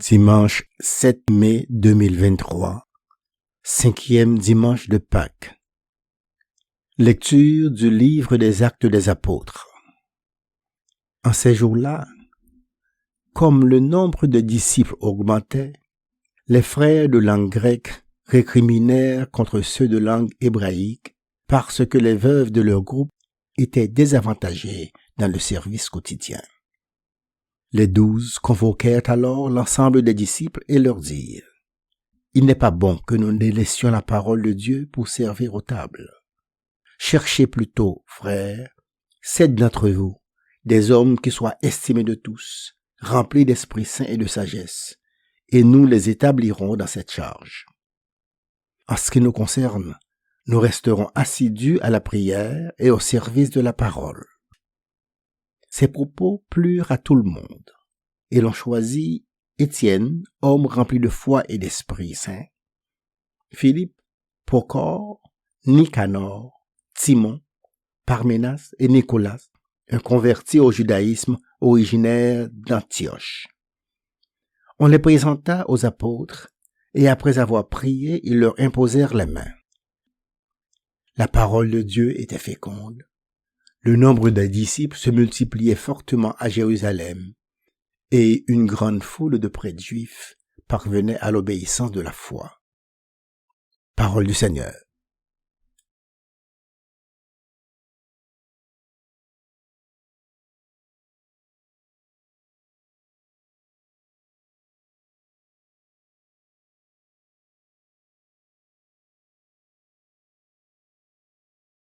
Dimanche 7 mai 2023, cinquième dimanche de Pâques. Lecture du livre des Actes des Apôtres. En ces jours-là, comme le nombre de disciples augmentait, les frères de langue grecque récriminèrent contre ceux de langue hébraïque parce que les veuves de leur groupe étaient désavantagées dans le service quotidien. Les 12 convoquèrent alors l'ensemble des disciples et leur dirent : « Il n'est pas bon que nous délaissions la parole de Dieu pour servir aux tables. Cherchez plutôt, frères, 7 d'entre vous, des hommes qui soient estimés de tous, remplis d'Esprit Saint et de sagesse, et nous les établirons dans cette charge. En ce qui nous concerne, nous resterons assidus à la prière et au service de la parole. » Ces propos plurent à tout le monde, et l'on choisit Étienne, homme rempli de foi et d'Esprit Saint, Philippe, Procore, Nicanor, Timon, Parménas et Nicolas, un converti au judaïsme originaire d'Antioche. On les présenta aux apôtres, et après avoir prié, ils leur imposèrent les mains. La parole de Dieu était féconde. Le nombre des disciples se multipliait fortement à Jérusalem, et une grande foule de prêtres juifs parvenait à l'obéissance de la foi. Parole du Seigneur.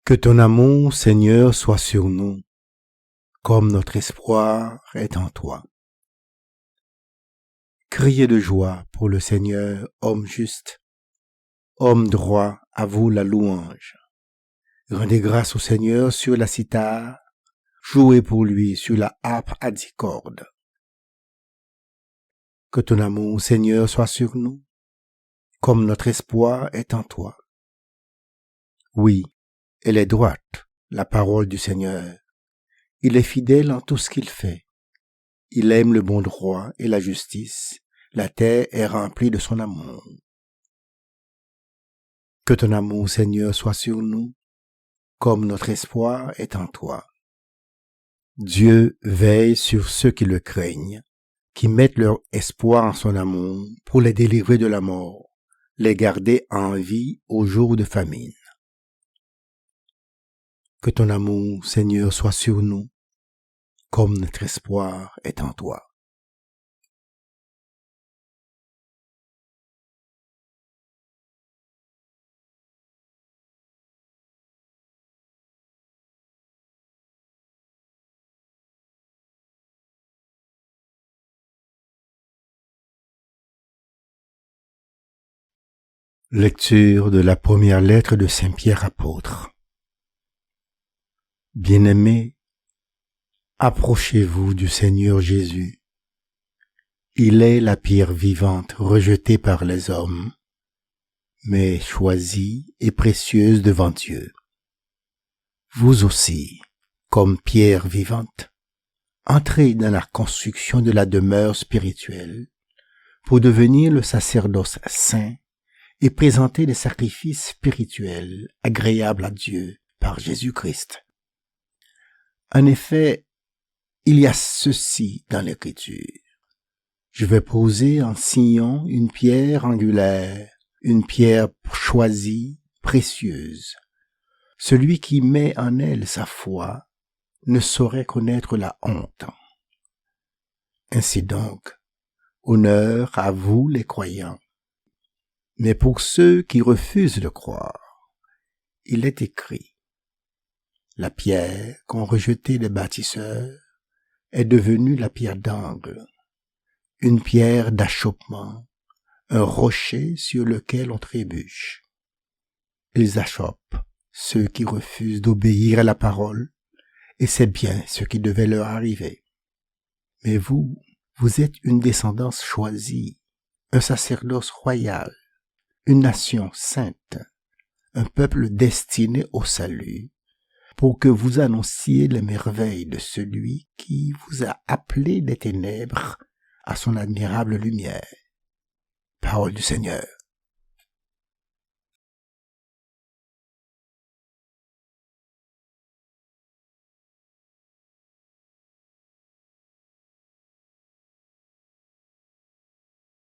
Que ton amour, Seigneur, soit sur nous, comme notre espoir est en toi. Criez de joie pour le Seigneur, homme juste, homme droit, à vous la louange. Rendez grâce au Seigneur sur la cithare, jouez pour lui sur la harpe à 10 cordes. Que ton amour, Seigneur, soit sur nous, comme notre espoir est en toi. Oui, elle est droite, la parole du Seigneur. Il est fidèle en tout ce qu'il fait. Il aime le bon droit et la justice. La terre est remplie de son amour. Que ton amour, Seigneur, soit sur nous, comme notre espoir est en toi. Dieu veille sur ceux qui le craignent, qui mettent leur espoir en son amour pour les délivrer de la mort, les garder en vie au jour de famine. Que ton amour, Seigneur, soit sur nous, comme notre espoir est en toi. Lecture de la première lettre de Saint Pierre apôtre. Bien-aimés, approchez-vous du Seigneur Jésus. Il est la pierre vivante rejetée par les hommes, mais choisie et précieuse devant Dieu. Vous aussi, comme pierre vivante, entrez dans la construction de la demeure spirituelle pour devenir le sacerdoce saint et présenter des sacrifices spirituels agréables à Dieu par Jésus-Christ. En effet, il y a ceci dans l'Écriture. Je vais poser en Sion une pierre angulaire, une pierre choisie, précieuse. Celui qui met en elle sa foi ne saurait connaître la honte. Ainsi donc, honneur à vous les croyants. Mais pour ceux qui refusent de croire, il est écrit : la pierre qu'ont rejetée les bâtisseurs est devenue la pierre d'angle, une pierre d'achoppement, un rocher sur lequel on trébuche. Ils achoppent ceux qui refusent d'obéir à la parole, et c'est bien ce qui devait leur arriver. Mais vous, vous êtes une descendance choisie, un sacerdoce royal, une nation sainte, un peuple destiné au salut, pour que vous annonciez les merveilles de celui qui vous a appelé des ténèbres à son admirable lumière. Parole du Seigneur.